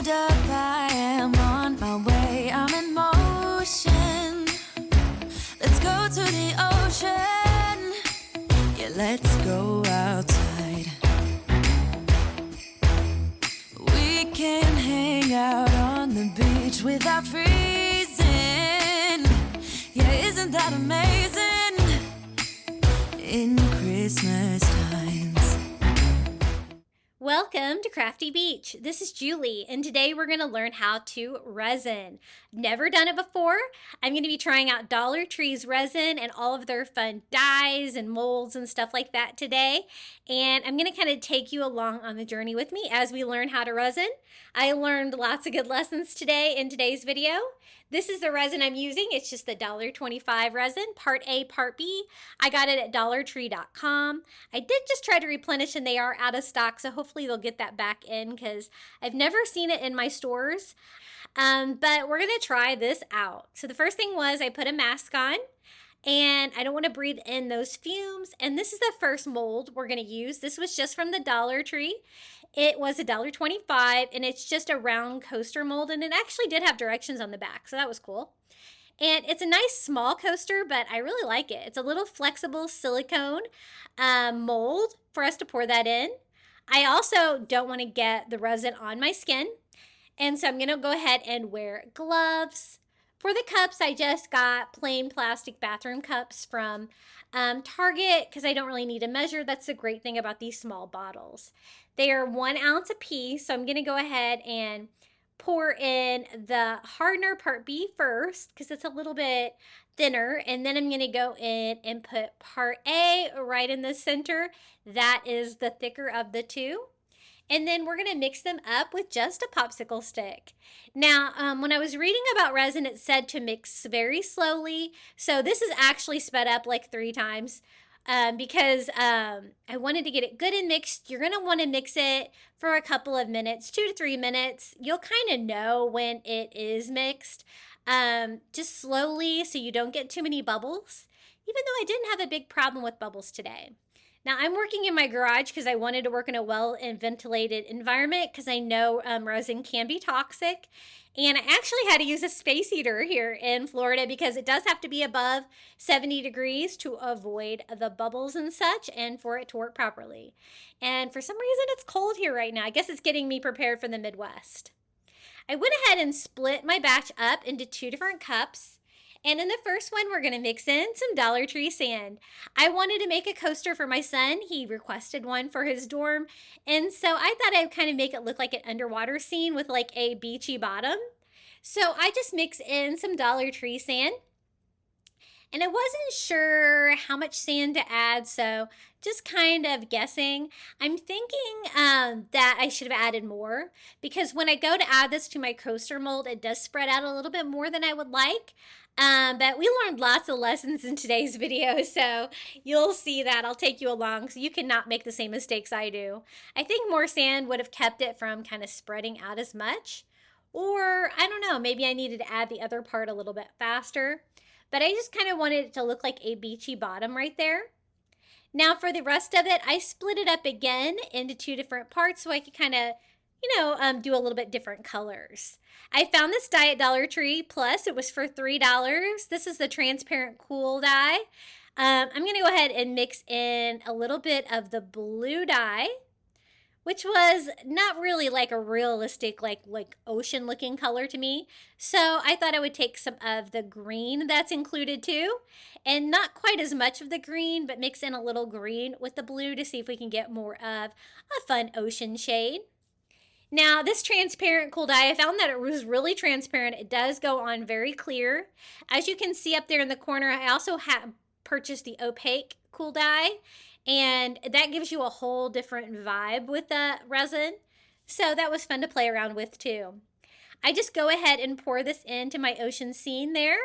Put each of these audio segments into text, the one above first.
hold up, I am on my way, I'm in motion. Let's go to the ocean, yeah, let's go outside. We can hang out on the beach without freezing, yeah, isn't that amazing? In Christmas times. Welcome to Crafty Beach. This is Julie, and today we're going to learn how to resin. Never done it before. I'm going to be trying out Dollar Tree's resin and all of their fun dyes and molds and stuff like that today. And I'm going to kind of take you along on the journey with me as we learn how to resin. I learned lots of good lessons today in today's video. This is the resin I'm using. It's just the $1.25 resin, part A, part B. I got it at dollartree.com. I did just try to replenish and they are out of stock, so hopefully they'll get that back in because I've never seen it in my stores. But we're gonna try this out. So the first thing was I put a mask on and I don't want to breathe in those fumes. And this is the first mold we're gonna use. This was just from the Dollar Tree. It was $1.25 and it's just a round coaster mold, and it actually did have directions on the back, so that was cool. And it's a nice small coaster, but I really like it. It's a little flexible silicone mold for us to pour that in. I also don't want to get the resin on my skin, and so I'm going to go ahead and wear gloves. For the cups, I just got plain plastic bathroom cups from Target because I don't really need to measure. That's the great thing about these small bottles. They are 1 ounce a piece, so I'm going to go ahead and pour in the hardener part B first because it's a little bit thinner, and then I'm going to go in and put part A right in the center. That is the thicker of the two. And then we're going to mix them up with just a popsicle stick. Now, when I was reading about resin, it said to mix very slowly. So this is actually sped up like 3 times because I wanted to get it good and mixed. You're going to want to mix it for a couple of minutes, 2 to 3 minutes. You'll kind of know when it is mixed. Just slowly so you don't get too many bubbles, even though I didn't have a big problem with bubbles today. Now, I'm working in my garage because I wanted to work in a well and ventilated environment because I know resin can be toxic. And I actually had to use a space heater here in Florida because it does have to be above 70 degrees to avoid the bubbles and such and for it to work properly. And for some reason, it's cold here right now. I guess it's getting me prepared for the Midwest. I went ahead and split my batch up into 2 different cups. And in the first one, we're going to mix in some Dollar Tree sand. I wanted to make a coaster for my son. He requested one for his dorm. And so I thought I'd kind of make it look like an underwater scene with like a beachy bottom. So I just mix in some Dollar Tree sand. And I wasn't sure how much sand to add, so just kind of guessing. I'm thinking that I should have added more because when I go to add this to my coaster mold, it does spread out a little bit more than I would like. But we learned lots of lessons in today's video, so you'll see that. I'll take you along so you cannot make the same mistakes I do. I think more sand would have kept it from kind of spreading out as much. Or, I don't know, maybe I needed to add the other part a little bit faster. But I just kind of wanted it to look like a beachy bottom right there. Now for the rest of it, I split it up again into 2 different parts so I could kind of, do a little bit different colors. I found this dye at Dollar Tree, plus it was for $3. This is the transparent cool dye. I'm going to go ahead and mix in a little bit of the blue dye, which was not really like a realistic, like ocean looking color to me. So I thought I would take some of the green that's included too, and not quite as much of the green, but mix in a little green with the blue to see if we can get more of a fun ocean shade. Now this transparent cool dye, I found that it was really transparent. It does go on very clear. As you can see up there in the corner, I also have purchased the opaque cool dye. And that gives you a whole different vibe with the resin. So that was fun to play around with too. I just go ahead and pour this into my ocean scene there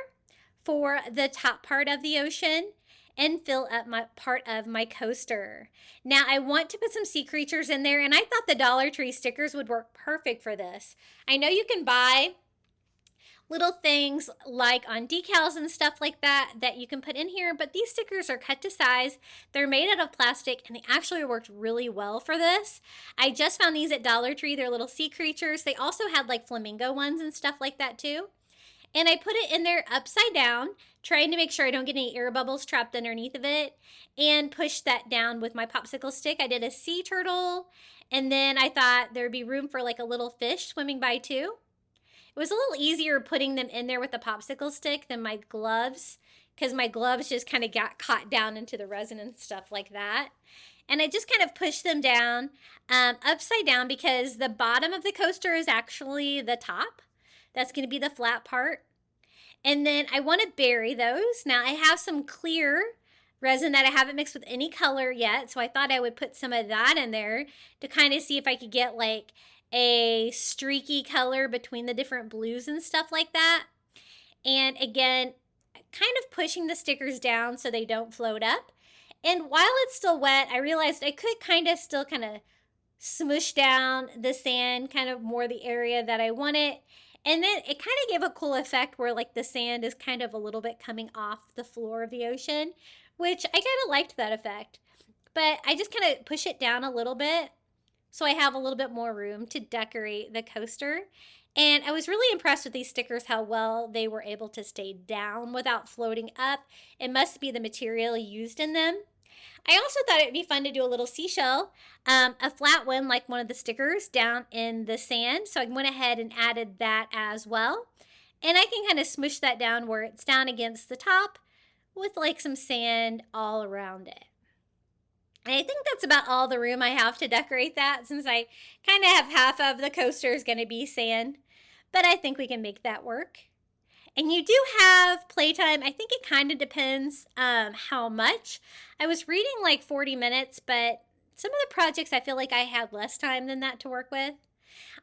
for the top part of the ocean and fill up my part of my coaster. Now I want to put some sea creatures in there, and I thought the Dollar Tree stickers would work perfect for this. I know you can buy little things like on decals and stuff like that that you can put in here, but these stickers are cut to size. They're made out of plastic and they actually worked really well for this. I just found these at Dollar Tree. They're little sea creatures. They also had like flamingo ones and stuff like that too. And I put it in there upside down, trying to make sure I don't get any air bubbles trapped underneath of it, and push that down with my popsicle stick. I did a sea turtle, and then I thought there'd be room for like a little fish swimming by too. It was a little easier putting them in there with the popsicle stick than my gloves, because my gloves just kind of got caught down into the resin and stuff like that. And I just kind of pushed them down upside down because the bottom of the coaster is actually the top. That's going to be the flat part. And then I want to bury those. Now I have some clear resin that I haven't mixed with any color yet. So I thought I would put some of that in there to kind of see if I could get like a streaky color between the different blues and stuff like that. And again, kind of pushing the stickers down so they don't float up. And while it's still wet, I realized I could still kind of smush down the sand, kind of more the area that I want it. And then it kind of gave a cool effect where like the sand is kind of a little bit coming off the floor of the ocean, which I kind of liked that effect. But I just kind of push it down a little bit so I have a little bit more room to decorate the coaster. And I was really impressed with these stickers, how well they were able to stay down without floating up. It must be the material used in them. I also thought it would be fun to do a little seashell, a flat one like one of the stickers down in the sand. So I went ahead and added that as well. And I can kind of smush that down where it's down against the top with like some sand all around it. And I think that's about all the room I have to decorate that, since I kind of have half of the coaster is going to be sand. But I think we can make that work. And you do have playtime. I think it kind of depends how much. I was reading like 40 minutes, but some of the projects I feel like I had less time than that to work with.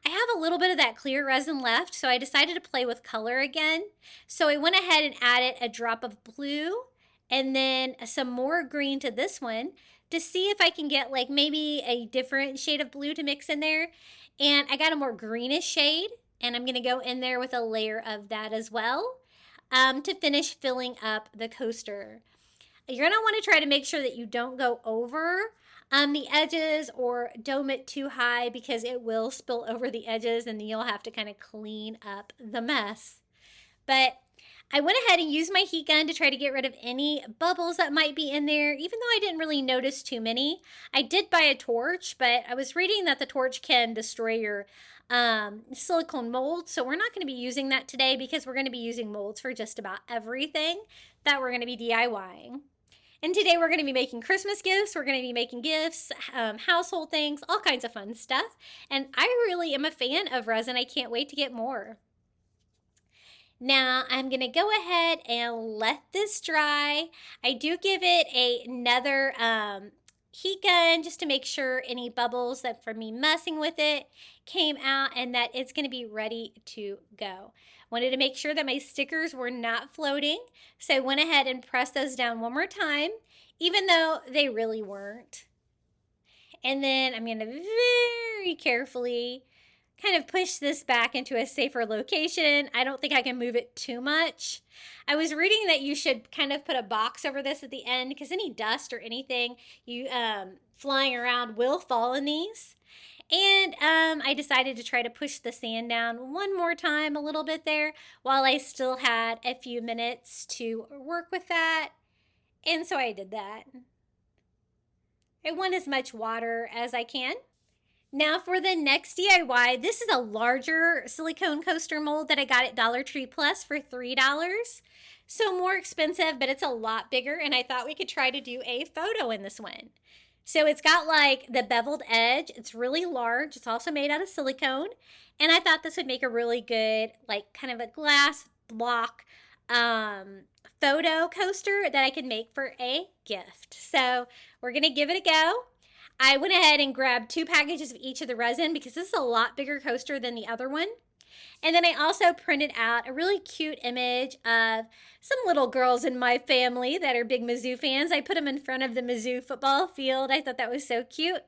I have a little bit of that clear resin left, so I decided to play with color again. So I went ahead and added a drop of blue and then some more green to this one to see if I can get like maybe a different shade of blue to mix in there. And I got a more greenish shade. And I'm going to go in there with a layer of that as well to finish filling up the coaster. You're going to want to try to make sure that you don't go over the edges or dome it too high, because it will spill over the edges and then you'll have to kind of clean up the mess. But I went ahead and used my heat gun to try to get rid of any bubbles that might be in there, even though I didn't really notice too many. I did buy a torch, but I was reading that the torch can destroy your silicone mold, so we're not going to be using that today because we're going to be using molds for just about everything that we're going to be DIYing. And today we're going to be making Christmas gifts, we're going to be making gifts, household things, all kinds of fun stuff. And I really am a fan of resin. I can't wait to get more. Now I'm going to go ahead and let this dry. I do give it another heat gun just to make sure any bubbles that from me messing with it came out and that it's going to be ready to go. Wanted to make sure that my stickers were not floating, so I went ahead and pressed those down one more time, even though they really weren't. And then I'm going to very carefully kind of push this back into a safer location. I don't think I can move it too much. I was reading that you should kind of put a box over this at the end, because any dust or anything you flying around will fall in these. And I decided to try to push the sand down one more time a little bit there while I still had a few minutes to work with that. And so I did that. I want as much water as I can. Now for the next DIY, this is a larger silicone coaster mold that I got at Dollar Tree Plus for $3. So more expensive, but it's a lot bigger, and I thought we could try to do a photo in this one. So it's got like the beveled edge. It's really large. It's also made out of silicone. And I thought this would make a really good, like kind of a glass block photo coaster that I could make for a gift. So we're going to give it a go. I went ahead and grabbed 2 packages of each of the resin because this is a lot bigger coaster than the other one. And then I also printed out a really cute image of some little girls in my family that are big Mizzou fans. I put them in front of the Mizzou football field. I thought that was so cute.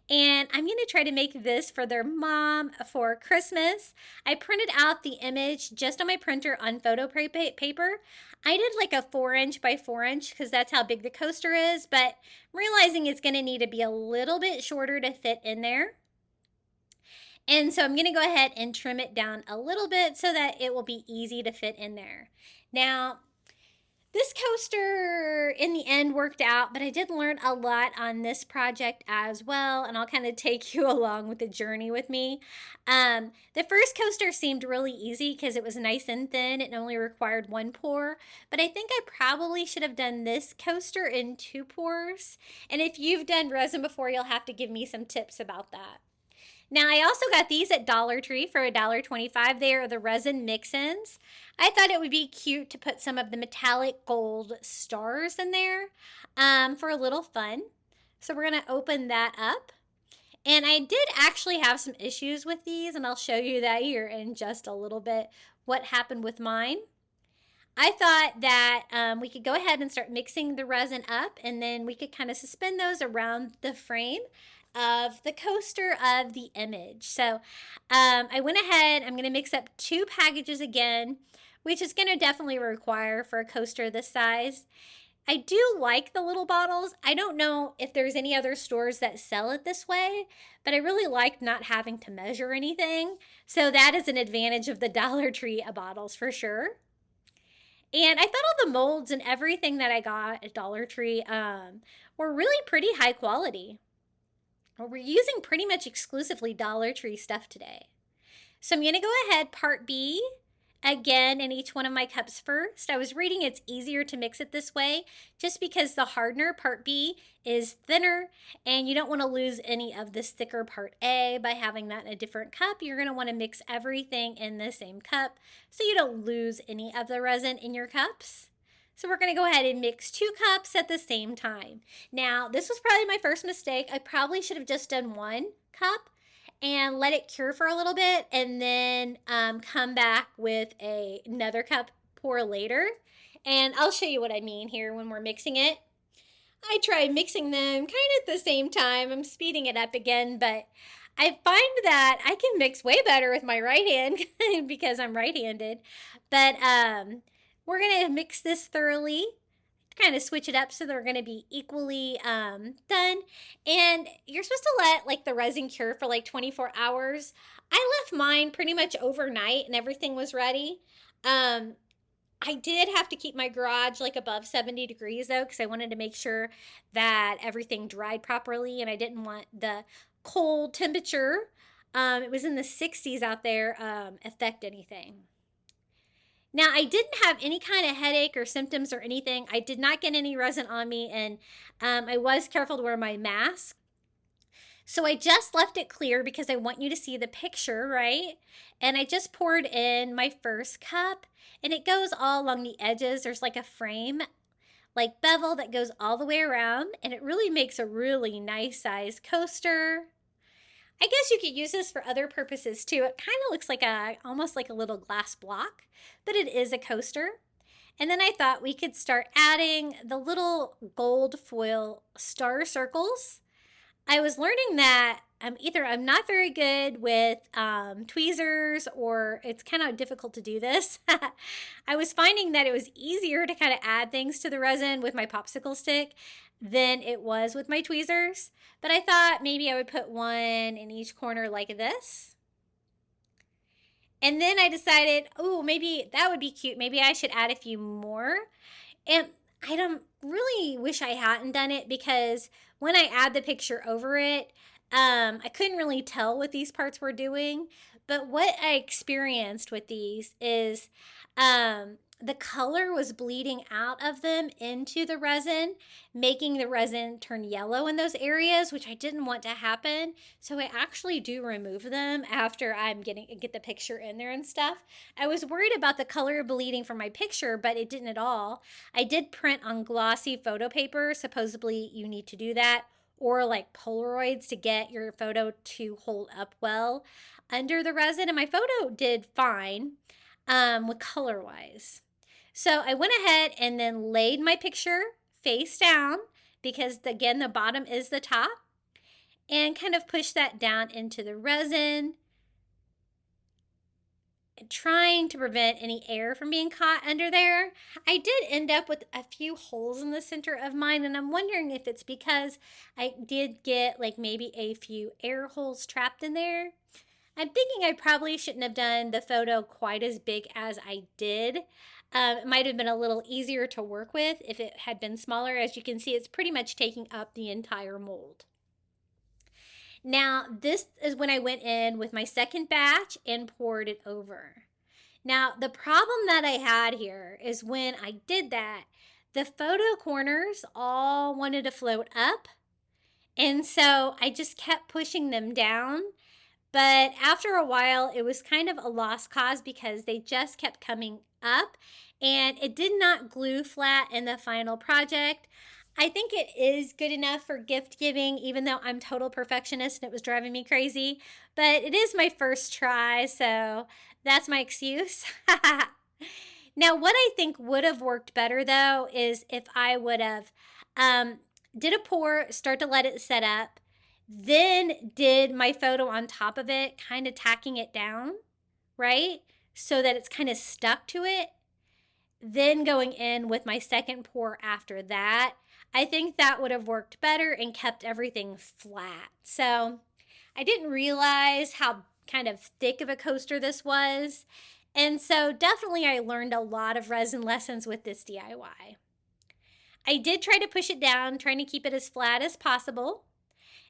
And I'm going to try to make this for their mom for Christmas. I printed out the image just on my printer on photo paper. I did like a 4" by 4" because that's how big the coaster is, but I'm realizing it's going to need to be a little bit shorter to fit in there. And so I'm going to go ahead and trim it down a little bit so that it will be easy to fit in there. Now, this coaster in the end worked out, but I did learn a lot on this project as well, and I'll kind of take you along with the journey with me. The first coaster seemed really easy because it was nice and thin. It only required 1 pour, but I think I probably should have done this coaster in 2 pours. And if you've done resin before, you'll have to give me some tips about that. Now, I also got these at Dollar Tree for $1.25. They are the resin mix-ins. I thought it would be cute to put some of the metallic gold stars in there for a little fun. So we're going to open that up. And I did actually have some issues with these, and I'll show you that here in just a little bit what happened with mine. I thought that we could go ahead and start mixing the resin up, and then we could kind of suspend those around the frame of the coaster of the image. So I went ahead, I'm going to mix up 2 packages again, which is going to definitely require for a coaster this size. I do like the little bottles. I don't know if there's any other stores that sell it this way, but I really like not having to measure anything. So that is an advantage of the Dollar Tree bottles for sure. And I thought all the molds and everything that I got at Dollar Tree were really pretty high quality. We're using pretty much exclusively Dollar Tree stuff today. So I'm going to go ahead, part B, again in each one of my cups first. I was reading it's easier to mix it this way just because the hardener, part B, is thinner and you don't want to lose any of this thicker part A by having that in a different cup. You're going to want to mix everything in the same cup so you don't lose any of the resin in your cups. So we're going to go ahead and mix 2 cups at the same time. Now, this was probably my first mistake. I probably should have just done 1 cup and let it cure for a little bit and then come back with another cup pour later. And I'll show you what I mean here when we're mixing it. I tried mixing them kind of at the same time. I'm speeding it up again, but I find that I can mix way better with my right hand because I'm right-handed. But we're going to mix this thoroughly, kind of switch it up so they're going to be equally done. And you're supposed to let like the resin cure for like 24 hours. I left mine pretty much overnight and everything was ready. I did have to keep my garage like above 70 degrees though, because I wanted to make sure that everything dried properly and I didn't want the cold temperature. It was in the 60s out there, affect anything. Now, I didn't have any kind of headache or symptoms or anything. I did not get any resin on me, and I was careful to wear my mask. So I just left it clear because I want you to see the picture, right? And I just poured in my first cup, and it goes all along the edges. There's like a frame, like bevel that goes all the way around, and it really makes a really nice size coaster. I guess you could use this for other purposes too. It kind of looks like almost like a little glass block, but it is a coaster. And then I thought we could start adding the little gold foil star circles. I was learning that either I'm not very good with tweezers or it's kind of difficult to do this. I was finding that it was easier to kind of add things to the resin with my popsicle stick than it was with my tweezers. But I thought maybe I would put 1 in each corner like this. And then I decided, oh, maybe that would be cute. Maybe I should add a few more. And I don't really wish I hadn't done it because when I add the picture over it, I couldn't really tell what these parts were doing. But what I experienced with these is the color was bleeding out of them into the resin, making the resin turn yellow in those areas, which I didn't want to happen. So I actually do remove them after I'm get the picture in there and stuff. I was worried about the color bleeding from my picture, but it didn't at all. I did print on glossy photo paper. Supposedly you need to do that, or like Polaroids to get your photo to hold up well under the resin. And my photo did fine with color-wise. So I went ahead and then laid my picture face down because, again, the bottom is the top. and kind of push that down into the resin, trying to prevent any air from being caught under there. I did end up with a few holes in the center of mine, and I'm wondering if it's because I did get like maybe a few air holes trapped in there. I'm thinking I probably shouldn't have done the photo quite as big as I did. It might have been a little easier to work with if it had been smaller. As you can see, it's pretty much taking up the entire mold. Now, this is when I went in with my second batch and poured it over. Now, the problem that I had here is when I did that, the photo corners all wanted to float up. And so I just kept pushing them down. But after a while, it was kind of a lost cause because they just kept coming up and it did not glue flat in the final project. I think it is good enough for gift giving, even though I'm total perfectionist and it was driving me crazy. But it is my first try, so that's my excuse. Now, what I think would have worked better, though, is if I would have did a pour, start to let it set up, then did my photo on top of it, kind of tacking it down, right? So that it's kind of stuck to it. Then going in with my second pour after that. I think that would have worked better and kept everything flat. So I didn't realize how kind of thick of a coaster this was. And so definitely I learned a lot of resin lessons with this DIY. I did try to push it down, trying to keep it as flat as possible,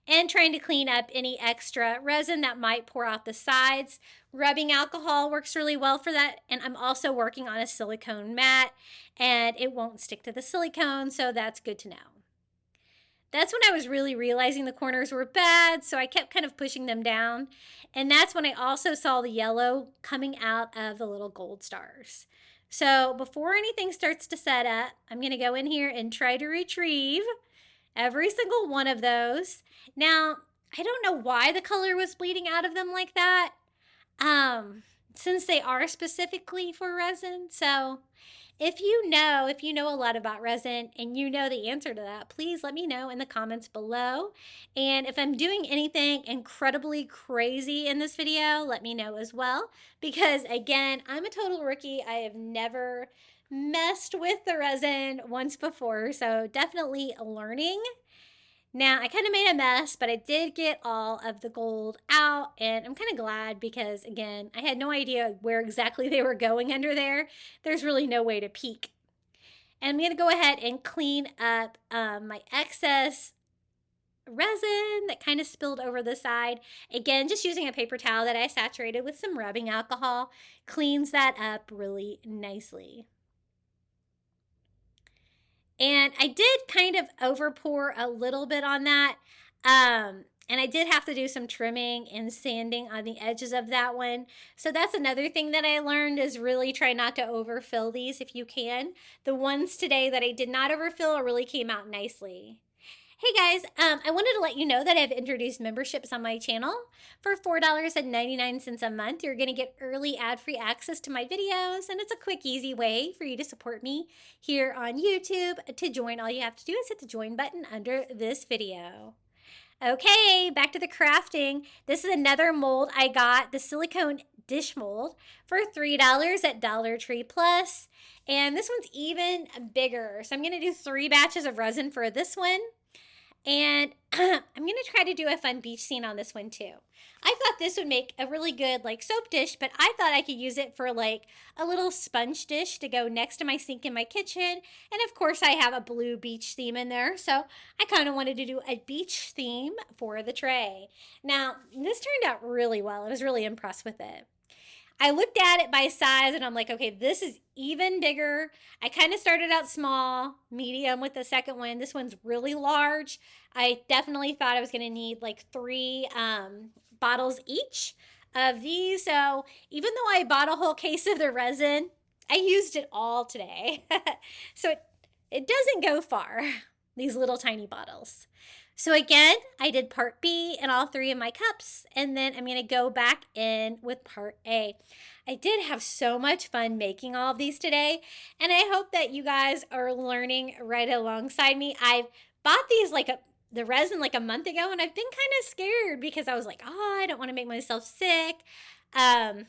and trying to clean up any extra resin that might pour out the sides. Rubbing alcohol works really well for that, and I'm also working on a silicone mat, and it won't stick to the silicone, so that's good to know. That's when I was really realizing the corners were bad, so I kept kind of pushing them down, and that's when I also saw the yellow coming out of the little gold stars. So before anything starts to set up, I'm going to go in here and try to retrieve every single one of those. Now, I don't know why the color was bleeding out of them like that, since they are specifically for resin. So if you know a lot about resin and you know the answer to that, please let me know in the comments below. And if I'm doing anything incredibly crazy in this video, let me know as well. Because again, I'm a total rookie. I have never messed with the resin once before, so definitely learning. Now, I kind of made a mess, but I did get all of the gold out, and I'm kind of glad because, again, I had no idea where exactly they were going under there. There's really no way to peek. And I'm going to go ahead and clean up my excess resin that kind of spilled over the side. Again, just using a paper towel that I saturated with some rubbing alcohol cleans that up really nicely. And I did kind of over pour a little bit on that. And I did have to do some trimming and sanding on the edges of that one. So that's another thing that I learned is really try not to overfill these if you can. The ones today that I did not overfill really came out nicely. Hey guys, I wanted to let you know that I've introduced memberships on my channel. For $4.99 a month, you're going to get early ad-free access to my videos, and it's a quick, easy way for you to support me here on YouTube. To join, all you have to do is hit the join button under this video. Okay, back to the crafting. This is another mold I got, the silicone dish mold, for $3 at Dollar Tree Plus, and this one's even bigger. So I'm going to do 3 batches of resin for this one. And I'm going to try to do a fun beach scene on this one too. I thought this would make a really good like soap dish, but I thought I could use it for like a little sponge dish to go next to my sink in my kitchen. And of course I have a blue beach theme in there. So I kind of wanted to do a beach theme for the tray. Now this turned out really well. I was really impressed with it. I looked at it by size and I'm like, okay, this is even bigger. I kind of started out small, medium with the second one. This one's really large. I definitely thought I was going to need like 3 bottles each of these. So even though I bought a whole case of the resin, I used it all today. So it doesn't go far, these little tiny bottles. So again, I did part B in all 3 of my cups, and then I'm going to go back in with part A. I did have so much fun making all of these today, and I hope that you guys are learning right alongside me. I've bought these like the resin like a month ago, and I've been kind of scared because I was like, oh, I don't want to make myself sick. I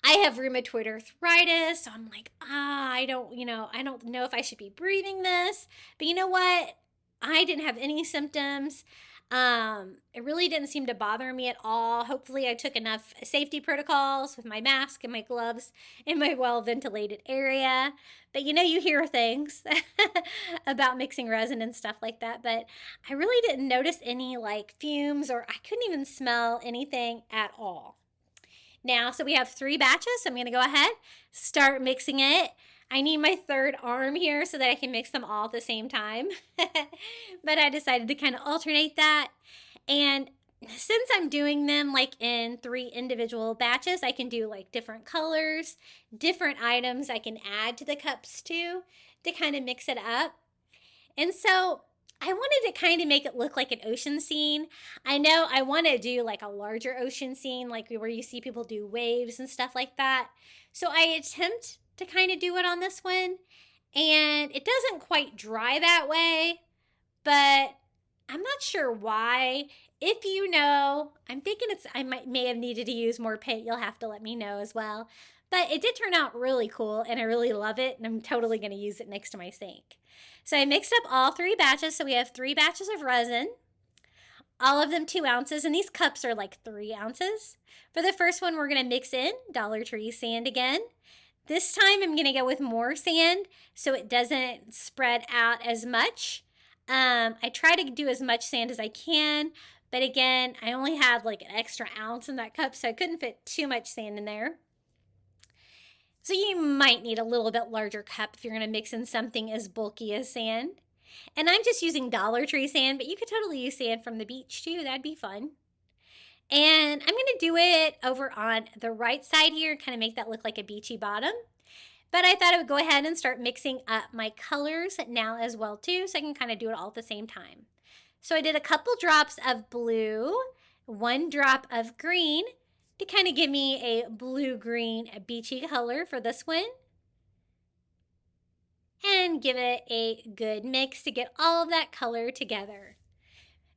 have rheumatoid arthritis, so I'm like, I don't, I don't know if I should be breathing this. But you know what? I didn't have any symptoms. It really didn't seem to bother me at all. Hopefully, I took enough safety protocols with my mask and my gloves in my well-ventilated area. But you hear things about mixing resin and stuff like that. But I really didn't notice any like fumes, or I couldn't even smell anything at all. Now, so we have 3 batches. So I'm going to go ahead, start mixing it. I need my third arm here so that I can mix them all at the same time. But I decided to kind of alternate that. And since I'm doing them like in 3 individual batches, I can do like different colors, different items I can add to the cups too to kind of mix it up. And so I wanted to kind of make it look like an ocean scene. I know I want to do like a larger ocean scene, like where you see people do waves and stuff like that. So I attempt to kind of do it on this one, and it doesn't quite dry that way, but I'm not sure why. If you know, I'm thinking may have needed to use more paint. You'll have to let me know as well. But it did turn out really cool, and I really love it, and I'm totally going to use it next to my sink. So I mixed up all 3 batches. So we have 3 batches of resin, all of them 2 ounces, and these cups are like 3 ounces. For the first one, we're going to mix in Dollar Tree sand again. This time I'm going to go with more sand so it doesn't spread out as much. I try to do as much sand as I can, but again, I only had like an extra ounce in that cup, so I couldn't fit too much sand in there. So you might need a little bit larger cup if you're going to mix in something as bulky as sand. And I'm just using Dollar Tree sand, but you could totally use sand from the beach too. That'd be fun. And I'm going to do it over on the right side here, kind of make that look like a beachy bottom. But I thought I would go ahead and start mixing up my colors now as well too, so I can kind of do it all at the same time. So I did a couple drops of blue, 1 drop of green to kind of give me a blue-green beachy color for this one. And give it a good mix to get all of that color together.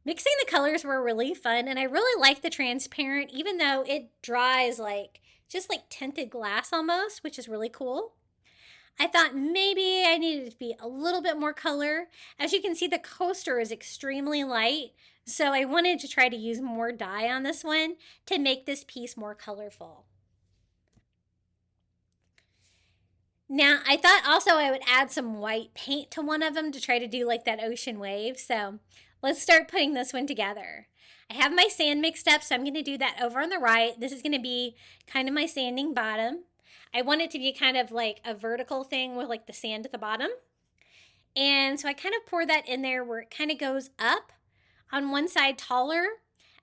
Mixing the colors were really fun, and I really like the transparent, even though it dries like just like tinted glass almost, which is really cool. I thought maybe I needed to be a little bit more color. As you can see, the coaster is extremely light, so I wanted to try to use more dye on this one to make this piece more colorful. Now, I thought also I would add some white paint to one of them to try to do like that ocean wave. So let's start putting this one together. I have my sand mixed up, so I'm going to do that over on the right. This is going to be kind of my sanding bottom. I want it to be kind of like a vertical thing with like the sand at the bottom. And so I kind of pour that in there where it kind of goes up on one side taller.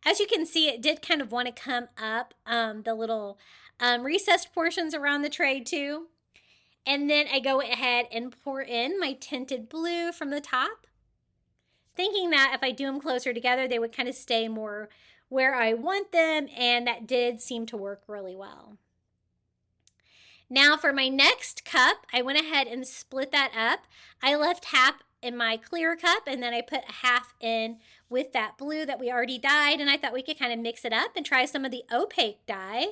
As you can see, it did kind of want to come up the little recessed portions around the tray too. And then I go ahead and pour in my tinted blue from the top, thinking that if I do them closer together, they would kind of stay more where I want them, and that did seem to work really well. Now for my next cup, I went ahead and split that up. I left half in my clear cup, and then I put half in with that blue that we already dyed, and I thought we could kind of mix it up and try some of the opaque dye.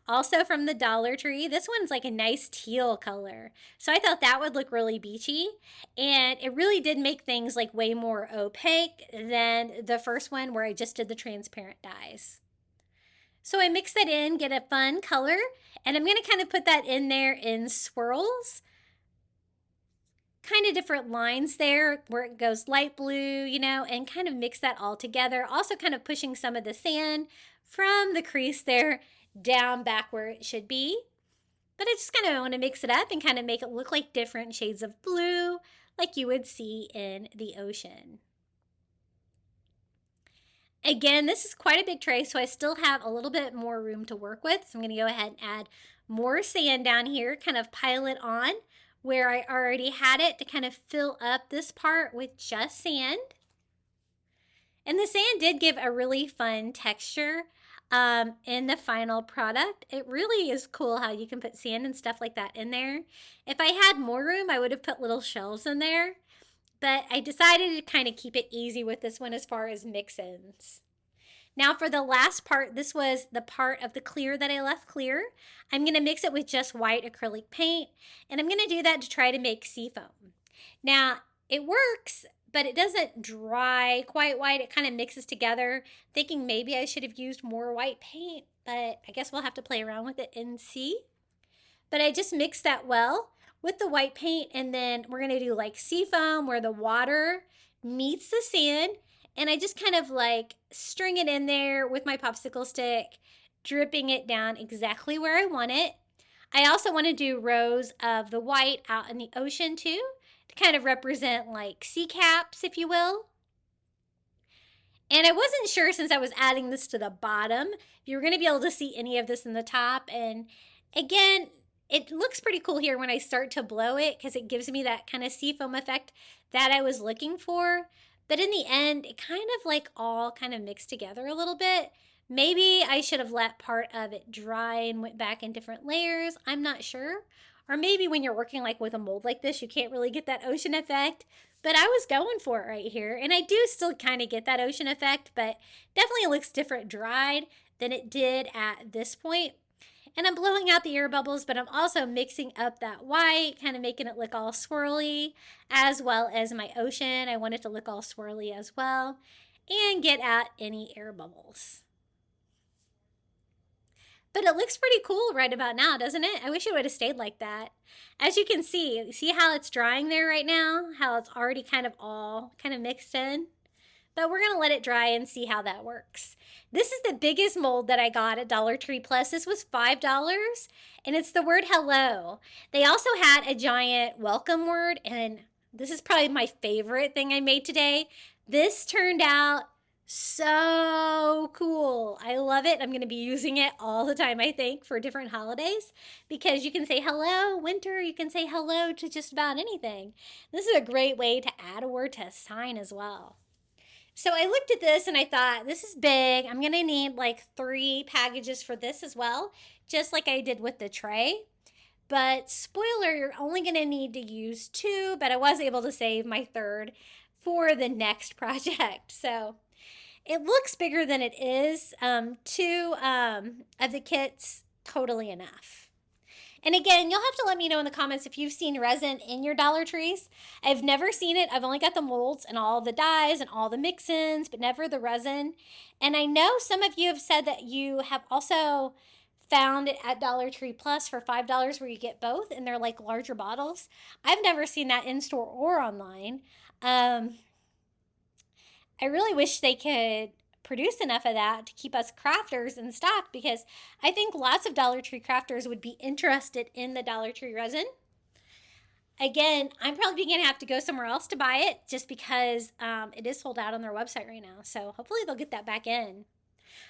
Also from the Dollar Tree. This one's like a nice teal color. So I thought that would look really beachy. And it really did make things like way more opaque than the first one where I just did the transparent dyes. So I mix that in, get a fun color, and I'm going to kind of put that in there in swirls. Kind of different lines there where it goes light blue, and kind of mix that all together. Also kind of pushing some of the sand from the crease there down back where it should be. But I just kind of want to mix it up and kind of make it look like different shades of blue like you would see in the ocean. Again, this is quite a big tray, so I still have a little bit more room to work with. So I'm going to go ahead and add more sand down here, kind of pile it on where I already had it to kind of fill up this part with just sand. And the sand did give a really fun texture in the final product. It really is cool how you can put sand and stuff like that in there. If I had more room, I would have put little shelves in there. but I decided to kind of keep it easy with this one as far as mix-ins. Now for the last part, this was the part of the clear that I left clear. I'm going to mix it with just white acrylic paint, and I'm going to do that to try to make seafoam. Now it works, but it doesn't dry quite white. It kind of mixes together. Thinking maybe I should have used more white paint, but I guess we'll have to play around with it and see. But I just mixed that well with the white paint, and then we're going to do like seafoam where the water meets the sand, and I just kind of like string it in there with my popsicle stick, dripping it down exactly where I want it. I also want to do rows of the white out in the ocean too, to kind of represent like sea caps, if you will. And I wasn't sure, since I was adding this to the bottom, if you were going to be able to see any of this in the top. And again, it looks pretty cool here when I start to blow it, because it gives me that kind of seafoam effect that I was looking for. But in the end, it kind of like all kind of mixed together a little bit. Maybe I should have let part of it dry and went back in different layers. I'm not sure. Or maybe when you're working like with a mold like this, you can't really get that ocean effect. But I was going for it right here. And I do still kind of get that ocean effect, but definitely looks different dried than it did at this point. And I'm blowing out the air bubbles, but I'm also mixing up that white, kind of making it look all swirly, as well as my ocean. I want it to look all swirly as well, and get out any air bubbles. But it looks pretty cool right about now, doesn't it? I wish it would have stayed like that. As you can see how it's drying there right now? How it's already kind of all kind of mixed in? But we're going to let it dry and see how that works. This is the biggest mold that I got at Dollar Tree Plus. This was $5, and it's the word hello. They also had a giant welcome word, and this is probably my favorite thing I made today. This turned out so cool. I love it. I'm going to be using it all the time, I think, for different holidays, because you can say hello winter. You can say hello to just about anything. This is a great way to add a word to a sign as well. So I looked at this and I thought, this is big. I'm going to need like 3 packages for this as well, just like I did with the tray. But spoiler, you're only going to need to use 2, but I was able to save my 3rd for the next project. So it looks bigger than it is. 2 of the kits, totally enough. And again, you'll have to let me know in the comments if you've seen resin in your Dollar Trees. I've never seen it. I've only got the molds and all the dyes and all the mix-ins, but never the resin. And I know some of you have said that you have also found it at Dollar Tree Plus for $5 where you get both, and they're like larger bottles. I've never seen that in store or online. I really wish they could produce enough of that to keep us crafters in stock, because I think lots of Dollar Tree crafters would be interested in the Dollar Tree resin. Again, I'm probably going to have to go somewhere else to buy it, just because it is sold out on their website right now. So hopefully they'll get that back in.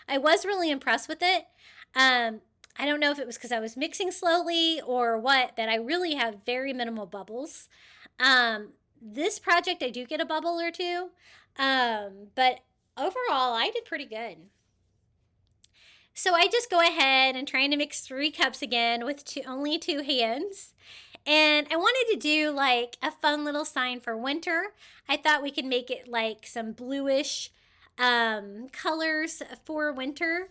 I was really impressed with it. I don't know if it was because I was mixing slowly or what, but I really have very minimal bubbles. This project, I do get a bubble or 2, but overall, I did pretty good. So I just go ahead and trying to mix 3 cups again with only 2 hands. And I wanted to do like a fun little sign for winter. I thought we could make it like some bluish colors for winter.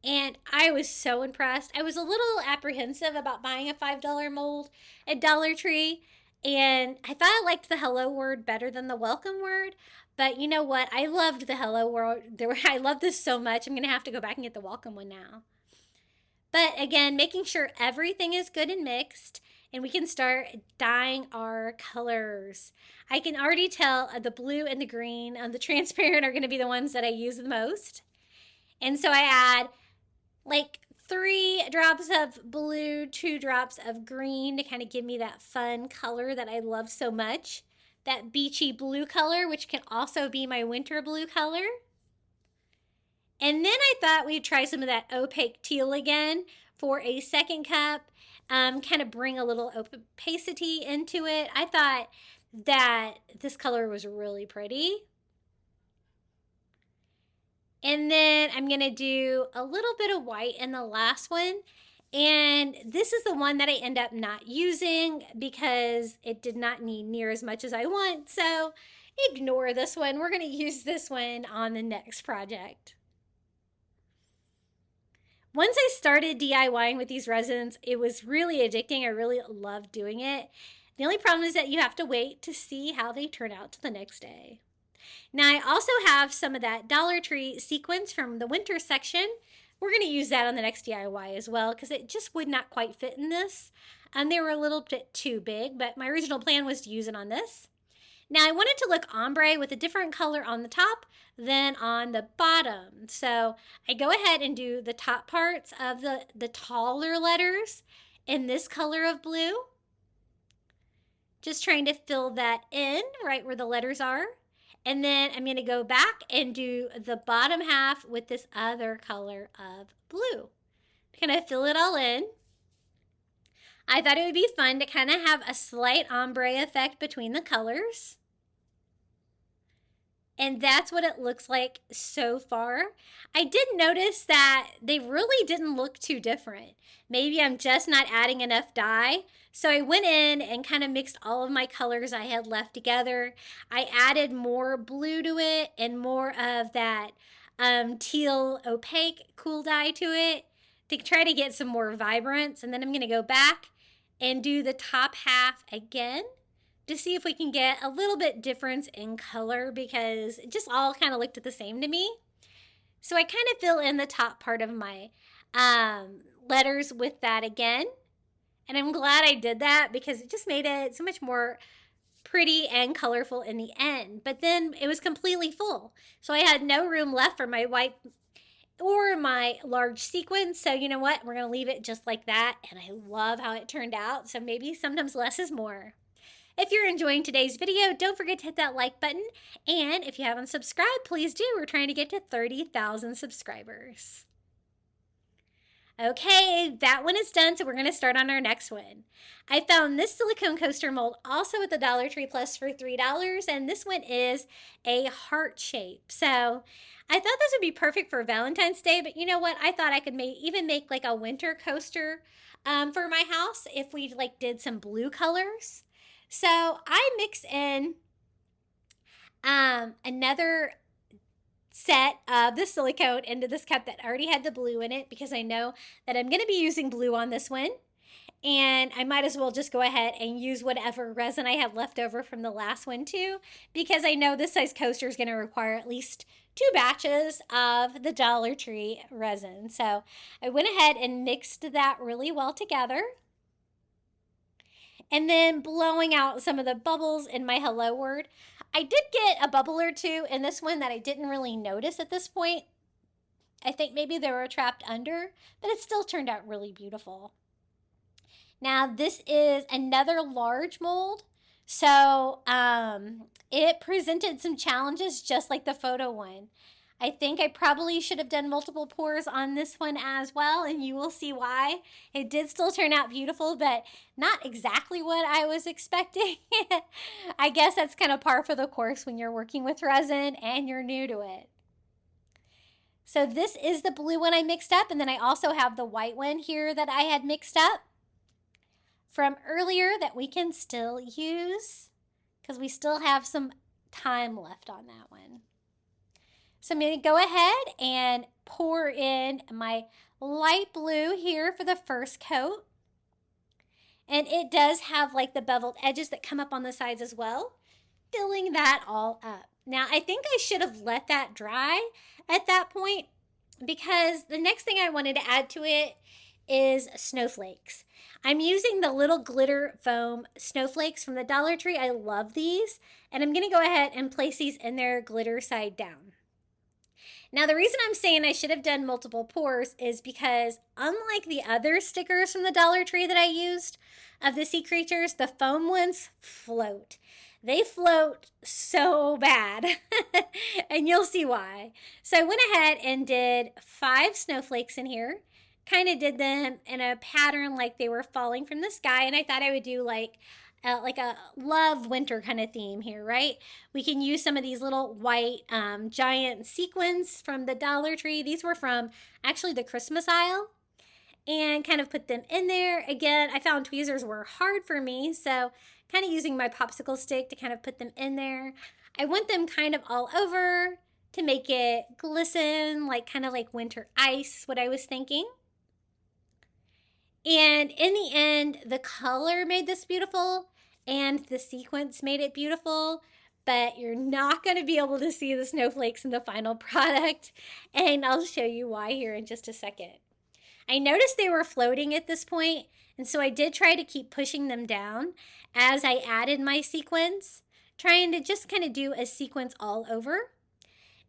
And I was so impressed. I was a little apprehensive about buying a $5 mold at Dollar Tree. And I thought I liked the hello word better than the welcome word. But you know what? I loved the hello word. I love this so much. I'm going to have to go back and get the welcome one now. But again, making sure everything is good and mixed, and we can start dyeing our colors. I can already tell the blue and the green and the transparent are going to be the ones that I use the most. And so I add like 3 drops of blue, 2 drops of green to kind of give me that fun color that I love so much. That beachy blue color, which can also be my winter blue color. And then I thought we'd try some of that opaque teal again for a 2nd cup. Kind of bring a little opacity into it. I thought that this color was really pretty. And then I'm going to do a little bit of white in the last one. And this is the one that I end up not using because it did not need near as much as I want. So ignore this one. We're going to use this one on the next project. Once I started DIYing with these resins, it was really addicting. I really loved doing it. The only problem is that you have to wait to see how they turn out to the next day. Now I also have some of that Dollar Tree sequins from the winter section. We're going to use that on the next DIY as well because it just would not quite fit in this. They were a little bit too big, but my original plan was to use it on this. Now I wanted to look ombre with a different color on the top than on the bottom. So I go ahead and do the top parts of the taller letters in this color of blue. Just trying to fill that in right where the letters are. And then I'm going to go back and do the bottom half with this other color of blue. Kind of fill it all in. I thought it would be fun to kind of have a slight ombre effect between the colors. And that's what it looks like so far. I did notice that they really didn't look too different. Maybe I'm just not adding enough dye. So I went in and kind of mixed all of my colors I had left together. I added more blue to it and more of that teal opaque cool dye to it to try to get some more vibrance. And then I'm going to go back and do the top half again to see if we can get a little bit difference in color because it just all kind of looked the same to me. So I kind of fill in the top part of my letters with that again. And I'm glad I did that because it just made it so much more pretty and colorful in the end. But then it was completely full. So I had no room left for my white or my large sequins. So you know what? We're going to leave it just like that. And I love how it turned out. So maybe sometimes less is more. If you're enjoying today's video, don't forget to hit that like button. And if you haven't subscribed, please do. We're trying to get to 30,000 subscribers. Okay, that one is done, so we're going to start on our next one. I found this silicone coaster mold also at the Dollar Tree Plus for $3, and this one is a heart shape. So I thought this would be perfect for Valentine's Day, but you know what? I thought I could even make like a winter coaster for my house if we like did some blue colors. So I mix in another set of the silicone into this cup that already had the blue in it because I know that I'm going to be using blue on this one. And I might as well just go ahead and use whatever resin I have left over from the last one too, because I know this size coaster is going to require at least 2 batches of the Dollar Tree resin. So I went ahead and mixed that really well together. And then blowing out some of the bubbles in my hello word. I did get a bubble or two in this one that I didn't really notice at this point. I think maybe they were trapped under, but it still turned out really beautiful. Now this is another large mold. So it presented some challenges just like the photo one. I think I probably should have done multiple pours on this one as well, and you will see why. It did still turn out beautiful, but not exactly what I was expecting. I guess that's kind of par for the course when you're working with resin and you're new to it. So this is the blue one I mixed up, and then I also have the white one here that I had mixed up from earlier that we can still use because we still have some time left on that one. So I'm going to go ahead and pour in my light blue here for the first coat. And it does have like the beveled edges that come up on the sides as well, filling that all up. Now I think I should have let that dry at that point because the next thing I wanted to add to it is snowflakes. I'm using the little glitter foam snowflakes from the Dollar Tree. I love these. And I'm going to go ahead and place these in their glitter side down. Now, the reason I'm saying I should have done multiple pours is because unlike the other stickers from the Dollar Tree that I used of the sea creatures, the foam ones float. They float so bad, and you'll see why. So I went ahead and did 5 snowflakes in here, kind of did them in a pattern like they were falling from the sky, and I thought I would do like a love winter kind of theme here, right? We can use some of these little white giant sequins from the Dollar Tree. These were from actually the Christmas aisle. and kind of put them in there. Again, I found tweezers were hard for me, so kind of using my popsicle stick to kind of put them in there. I want them kind of all over to make it glisten, like kind of like winter ice, what I was thinking. And in the end, the color made this beautiful and the sequence made it beautiful, but you're not going to be able to see the snowflakes in the final product. And I'll show you why here in just a second. I noticed they were floating at this point, and so I did try to keep pushing them down as I added my sequins, trying to just kind of do a sequence all over.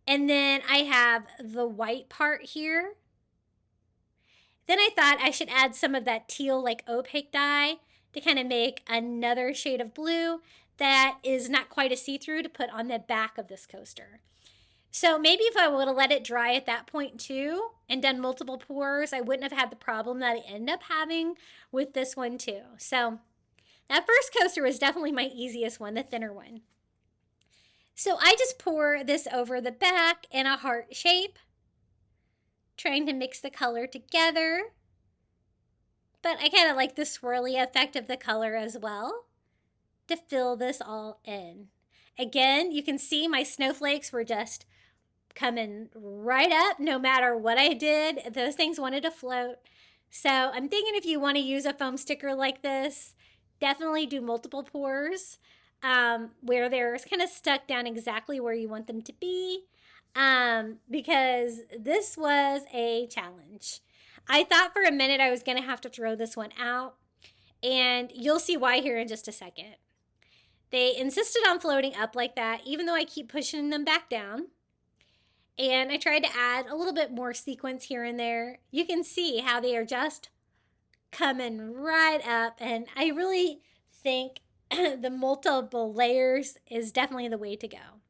And then I have the white part here. Then I thought I should add some of that teal like opaque dye to kind of make another shade of blue that is not quite a see-through to put on the back of this coaster. So maybe if I would have let it dry at that point too and done multiple pours, I wouldn't have had the problem that I end up having with this one too. So that first coaster was definitely my easiest one, the thinner one. So I just pour this over the back in a heart shape, trying to mix the color together. But I kind of like the swirly effect of the color as well to fill this all in. Again, you can see my snowflakes were just coming right up no matter what I did. Those things wanted to float. So I'm thinking if you want to use a foam sticker like this, definitely do multiple pours where they're kind of stuck down exactly where you want them to be, because this was a challenge. I thought for a minute I was going to have to throw this one out, and you'll see why here in just a second. They insisted on floating up like that, even though I keep pushing them back down. And I tried to add a little bit more sequence here and there. You can see how they are just coming right up. And I really think the multiple layers is definitely the way to go.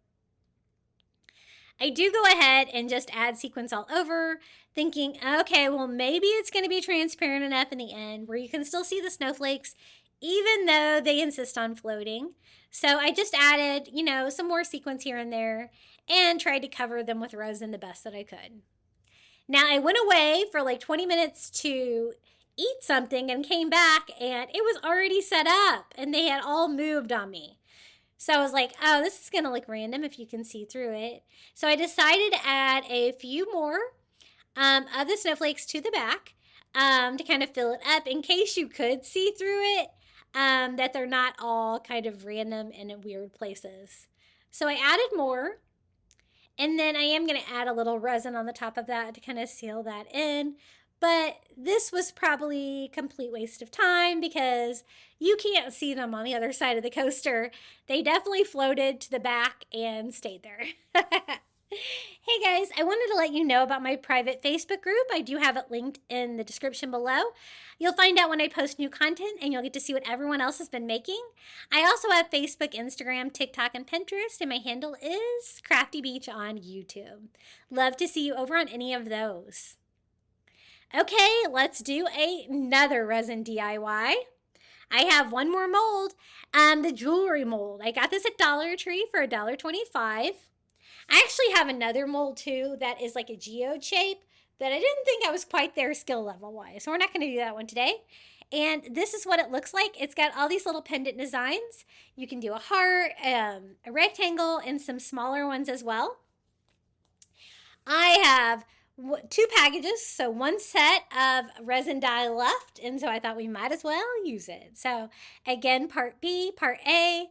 I do go ahead and just add sequins all over, thinking, okay, well, maybe it's going to be transparent enough in the end where you can still see the snowflakes, even though they insist on floating. So I just added, some more sequins here and there and tried to cover them with resin the best that I could. Now I went away for like 20 minutes to eat something and came back and it was already set up and they had all moved on me. So I was like, oh, this is going to look random if you can see through it. So I decided to add a few more of the snowflakes to the back to kind of fill it up in case you could see through it, that they're not all kind of random and in weird places. So I added more. And then I am going to add a little resin on the top of that to kind of seal that in. But this was probably a complete waste of time because you can't see them on the other side of the coaster. They definitely floated to the back and stayed there. Hey guys, I wanted to let you know about my private Facebook group. I do have it linked in the description below. You'll find out when I post new content and you'll get to see what everyone else has been making. I also have Facebook, Instagram, TikTok, and Pinterest, and my handle is Crafty Beach on YouTube. Love to see you over on any of those. Okay, let's do another resin DIY. I have one more mold, the jewelry mold. I got this at Dollar Tree for $1.25. I actually have another mold too that is like a geode shape that I didn't think I was quite there skill level wise. So we're not going to do that one today. And this is what it looks like. It's got all these little pendant designs. You can do a heart, a rectangle, and some smaller ones as well. I have 2 packages, so 1 set of resin dye left, and so I thought we might as well use it. So again, part B, part A,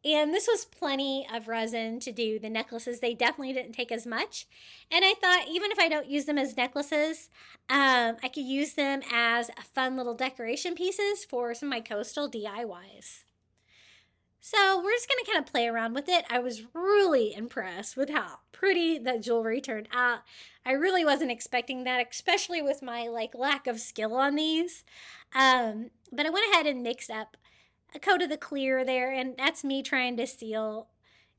and this was plenty of resin to do the necklaces. They definitely didn't take as much, and I thought even if I don't use them as necklaces, I could use them as fun little decoration pieces for some of my coastal DIYs. So we're just going to kind of play around with it. I was really impressed with how pretty the jewelry turned out. I really wasn't expecting that, especially with my lack of skill on these. But I went ahead and mixed up a coat of the clear there, and that's me trying to seal,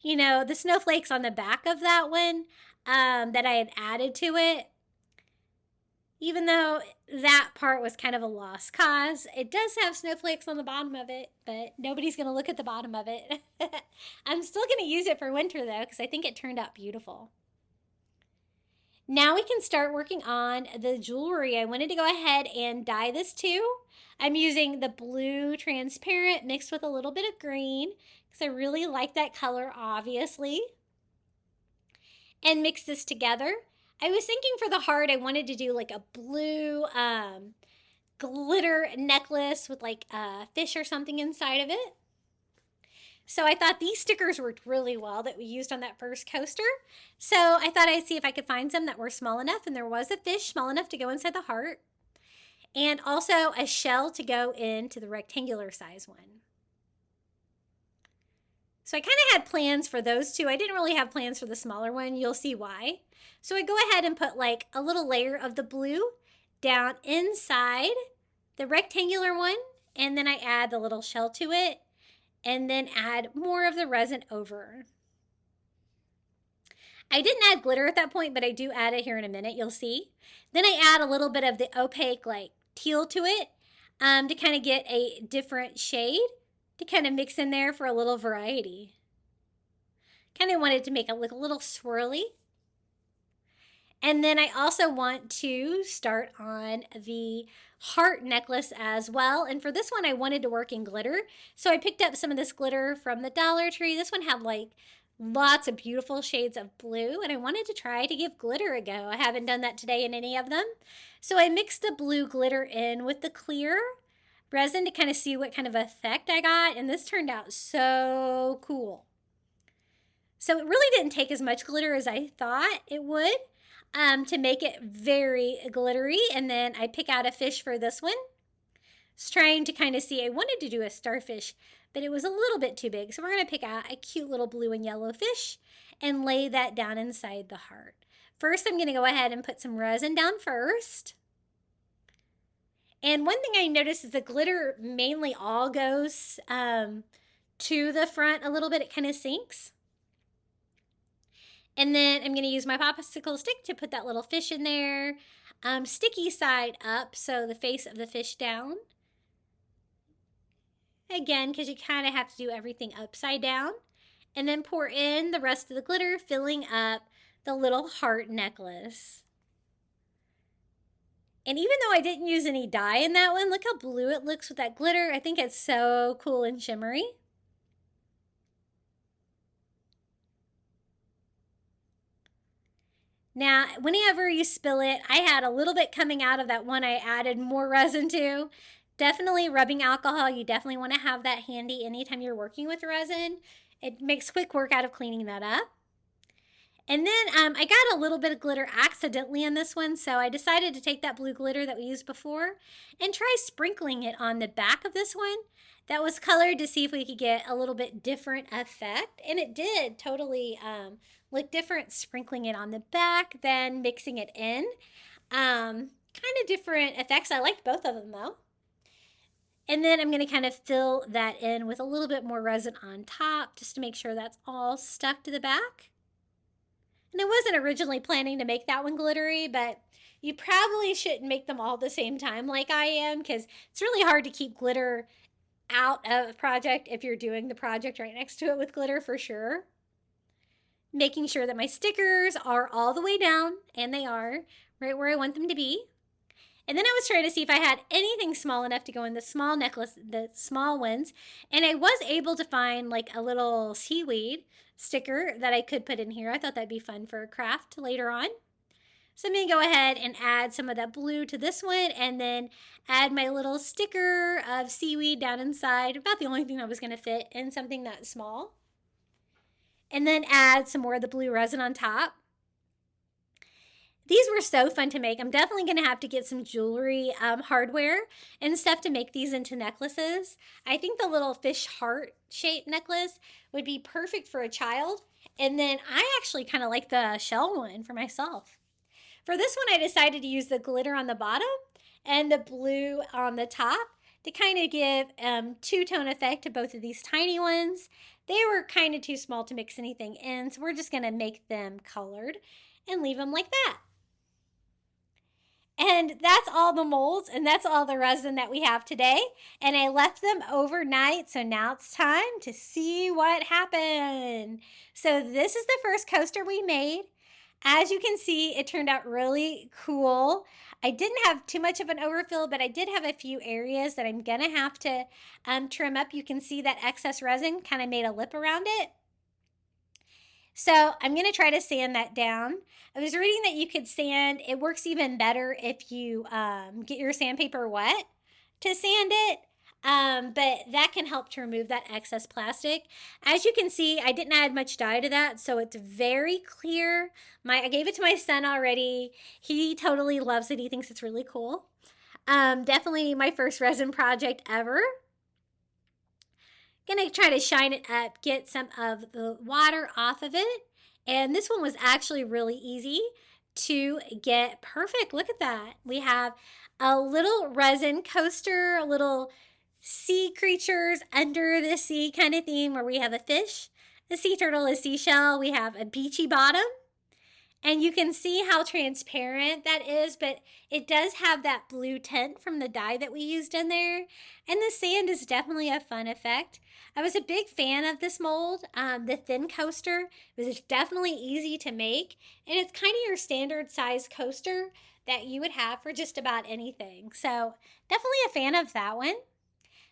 the snowflakes on the back of that one that I had added to it. Even though that part was kind of a lost cause, it does have snowflakes on the bottom of it, but nobody's going to look at the bottom of it. I'm still going to use it for winter, though, because I think it turned out beautiful. Now we can start working on the jewelry. I wanted to go ahead and dye this too. I'm using the blue transparent mixed with a little bit of green because I really like that color, obviously. And mix this together. I was thinking for the heart, I wanted to do like a blue glitter necklace with like a fish or something inside of it. So I thought these stickers worked really well that we used on that first coaster. So I thought I'd see if I could find some that were small enough, and there was a fish small enough to go inside the heart, and also a shell to go into the rectangular size one. So I kind of had plans for those two. I didn't really have plans for the smaller one. You'll see why. So I go ahead and put like a little layer of the blue down inside the rectangular one, and then I add the little shell to it, and then add more of the resin over. I didn't add glitter at that point, but I do add it here in a minute, you'll see. Then I add a little bit of the opaque like teal to it to kind of get a different shade to kind of mix in there for a little variety. Kind of wanted to make it look a little swirly. And then I also want to start on the heart necklace as well. And for this one, I wanted to work in glitter. So I picked up some of this glitter from the Dollar Tree. This one had like lots of beautiful shades of blue, and I wanted to try to give glitter a go. I haven't done that today in any of them. So I mixed the blue glitter in with the clear resin to kind of see what kind of effect I got. And this turned out so cool. So it really didn't take as much glitter as I thought it would. To make it very glittery. And then I pick out a fish for this one. Just trying to kind of see, I wanted to do a starfish, but it was a little bit too big. So we're going to pick out a cute little blue and yellow fish and lay that down inside the heart. First, I'm going to go ahead and put some resin down first. And one thing I noticed is the glitter mainly all goes to the front a little bit. It kind of sinks. And then I'm going to use my popsicle stick to put that little fish in there. Sticky side up, so the face of the fish down. Again, because you kind of have to do everything upside down. And then pour in the rest of the glitter, filling up the little heart necklace. And even though I didn't use any dye in that one, look how blue it looks with that glitter. I think it's so cool and shimmery. Now, whenever you spill it, I had a little bit coming out of that one I added more resin to. Definitely rubbing alcohol. You definitely want to have that handy anytime you're working with resin. It makes quick work out of cleaning that up. And then I got a little bit of glitter accidentally on this one, so I decided to take that blue glitter that we used before and try sprinkling it on the back of this one. That was colored to see if we could get a little bit different effect, and it did totally look different sprinkling it on the back than mixing it in. Kind of different effects. I liked both of them though. And then I'm going to kind of fill that in with a little bit more resin on top just to make sure that's all stuck to the back. And I wasn't originally planning to make that one glittery, but you probably shouldn't make them all at the same time like I am, because it's really hard to keep glitter out of a project if you're doing the project right next to it with glitter for sure. Making sure that my stickers are all the way down, and they are right where I want them to be. And then I was trying to see if I had anything small enough to go in the small necklace, the small ones. And I was able to find like a little seaweed sticker that I could put in here. I thought that'd be fun for a craft later on. So I'm going to go ahead and add some of that blue to this one, and then add my little sticker of seaweed down inside. About the only thing that was going to fit in something that small. And then add some more of the blue resin on top. These were so fun to make. I'm definitely going to have to get some jewelry hardware and stuff to make these into necklaces. I think the little fish heart shaped necklace would be perfect for a child. And then I actually kind of like the shell one for myself. For this one, I decided to use the glitter on the bottom and the blue on the top to kind of give two-tone effect to both of these tiny ones. They were kind of too small to mix anything in, so we're just going to make them colored and leave them like that. And that's all the molds, and that's all the resin that we have today. And I left them overnight, so now it's time to see what happened. So this is the first coaster we made. As you can see, it turned out really cool. I didn't have too much of an overfill, but I did have a few areas that I'm gonna have to trim up. You can see that excess resin kind of made a lip around it. So I'm gonna try to sand that down. I was reading that you could sand, it works even better if you get your sandpaper wet to sand it. But that can help to remove that excess plastic. As you can see, I didn't add much dye to that, so it's very clear. I gave it to my son already. He totally loves it. He thinks it's really cool. Definitely my first resin project ever. Gonna try to shine it up, get some of the water off of it. And this one was actually really easy to get perfect. Look at that. We have a little resin coaster, a little sea creatures under the sea kind of theme where we have a fish, a sea turtle, a seashell. We have a beachy bottom. And you can see how transparent that is, but it does have that blue tint from the dye that we used in there. And the sand is definitely a fun effect. I was a big fan of this mold, the thin coaster. It was definitely easy to make. And it's kind of your standard size coaster that you would have for just about anything. So definitely a fan of that one.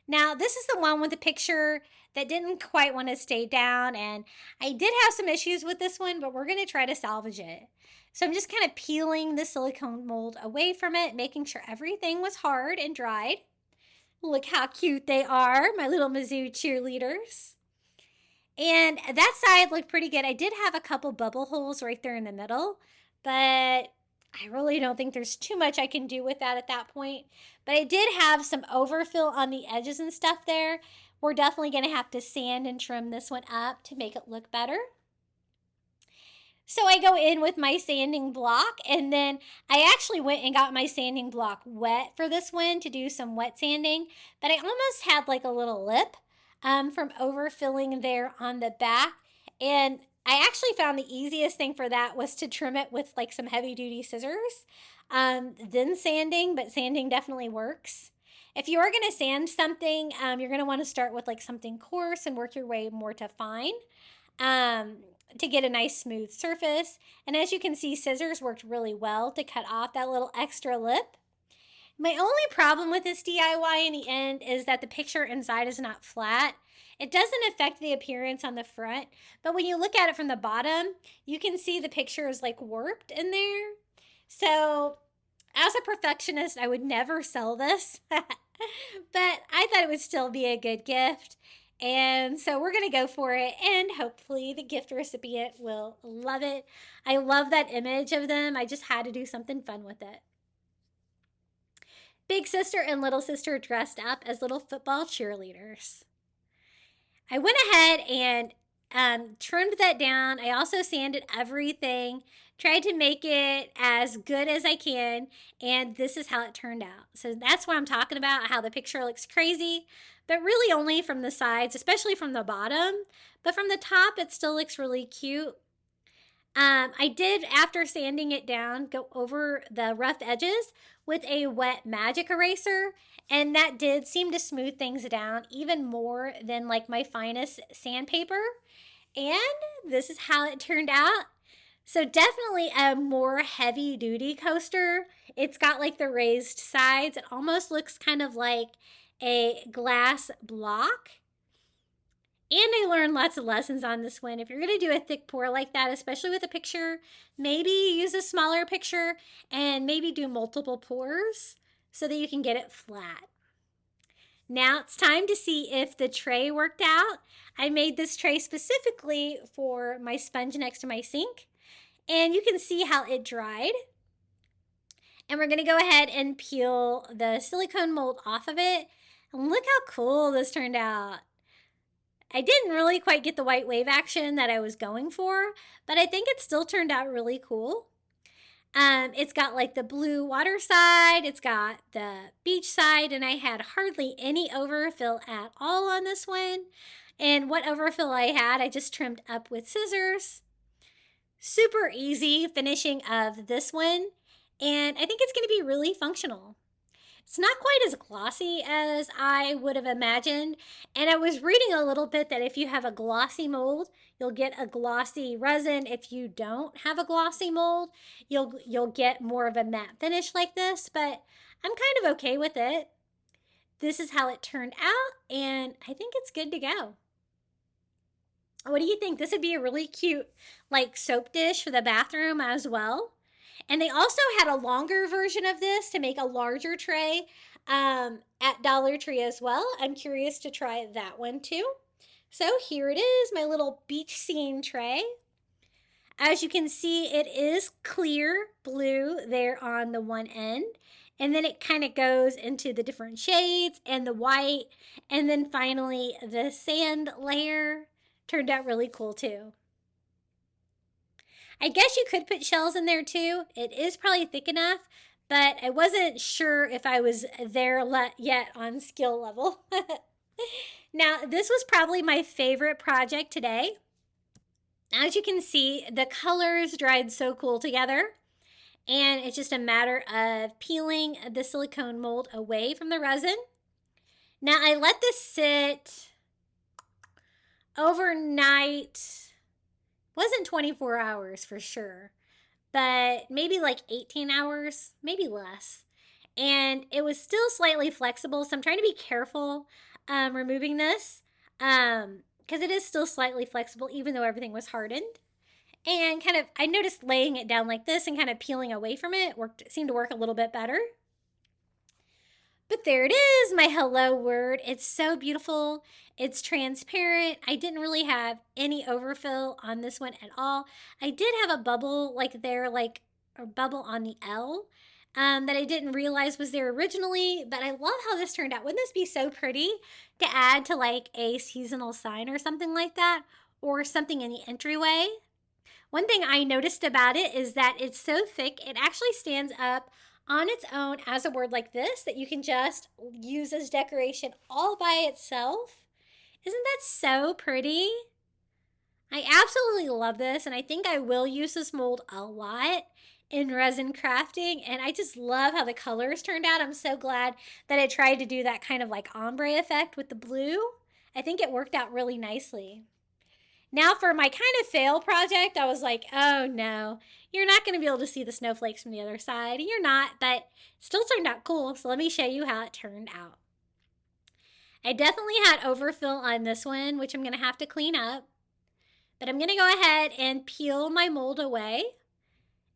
Now, this is the one with the picture that didn't quite want to stay down, and I did have some issues with this one, but we're going to try to salvage it. So I'm just kind of peeling the silicone mold away from it, making sure everything was hard and dried. Look how cute they are, my little Mizzou cheerleaders. And that side looked pretty good. I did have a couple bubble holes right there in the middle, but I really don't think there's too much I can do with that at that point. But I did have some overfill on the edges and stuff there. We're definitely going to have to sand and trim this one up to make it look better. So I go in with my sanding block, and then I actually went and got my sanding block wet for this one to do some wet sanding. But I almost had like a little lip from overfilling there on the back. And I actually found the easiest thing for that was to trim it with like some heavy duty scissors, then sanding, but sanding definitely works. If you are going to sand something, you're going to want to start with like something coarse and work your way more to fine to get a nice smooth surface. And as you can see, scissors worked really well to cut off that little extra lip. My only problem with this DIY in the end is that the picture inside is not flat. It doesn't affect the appearance on the front, but when you look at it from the bottom, you can see the picture is like warped in there. So as a perfectionist, I would never sell this, but I thought it would still be a good gift. And so we're going to go for it, and hopefully the gift recipient will love it. I love that image of them. I just had to do something fun with it. Big sister and little sister dressed up as little football cheerleaders. I went ahead and trimmed that down. I also sanded everything, tried to make it as good as I can, and this is how it turned out. So that's what I'm talking about, how the picture looks crazy, but really only from the sides, especially from the bottom. But from the top, it still looks really cute. I did, after sanding it down, go over the rough edges with a wet magic eraser, and that did seem to smooth things down even more than like my finest sandpaper. And this is how it turned out. So definitely a more heavy duty coaster. It's got like the raised sides. It almost looks kind of like a glass block. And I learned lots of lessons on this one. If you're going to do a thick pour like that, especially with a picture, maybe use a smaller picture and maybe do multiple pours so that you can get it flat. Now it's time to see if the tray worked out. I made this tray specifically for my sponge next to my sink, and you can see how it dried. And we're going to go ahead and peel the silicone mold off of it. And look how cool this turned out. I didn't really quite get the white wave action that I was going for, but I think it still turned out really cool. It's got like the blue water side, it's got the beach side, and I had hardly any overfill at all on this one. And what overfill I had, I just trimmed up with scissors. Super easy finishing of this one, and I think it's going to be really functional. It's not quite as glossy as I would have imagined. And I was reading a little bit that if you have a glossy mold, you'll get a glossy resin. If you don't have a glossy mold, you'll get more of a matte finish like this, but I'm kind of okay with it. This is how it turned out, and I think it's good to go. What do you think? This would be a really cute like soap dish for the bathroom as well. And they also had a longer version of this to make a larger tray at Dollar Tree as well. I'm curious to try that one too. So here it is, my little beach scene tray. As you can see, it is clear blue there on the one end. And then it kind of goes into the different shades and the white. And then finally the sand layer turned out really cool too. I guess you could put shells in there too. It is probably thick enough, but I wasn't sure if I was there yet on skill level. Now, this was probably my favorite project today. As you can see, the colors dried so cool together, and it's just a matter of peeling the silicone mold away from the resin. Now, I let this sit overnight. Wasn't 24 hours for sure, but maybe like 18 hours, maybe less. And it was still slightly flexible, so I'm trying to be careful removing this because it is still slightly flexible even though everything was hardened. And kind of, I noticed laying it down like this and kind of peeling away from it seemed to work a little bit better. But there it is, my hello word. It's so beautiful. It's transparent. I didn't really have any overfill on this one at all. I did have a bubble like there, like a bubble on the L that I didn't realize was there originally, but I love how this turned out. Wouldn't this be so pretty to add to like a seasonal sign or something like that, or something in the entryway? One thing I noticed about it is that it's so thick, it actually stands up on its own as a word like this that you can just use as decoration all by itself. Isn't that so pretty? I absolutely love this, and I think I will use this mold a lot in resin crafting, and I just love how the colors turned out. I'm so glad that I tried to do that kind of like ombre effect with the blue. I think it worked out really nicely. Now for my kind of fail project, I was like, oh no, you're not going to be able to see the snowflakes from the other side. You're not, but it still turned out cool. So let me show you how it turned out. I definitely had overfill on this one, which I'm going to have to clean up. But I'm going to go ahead and peel my mold away.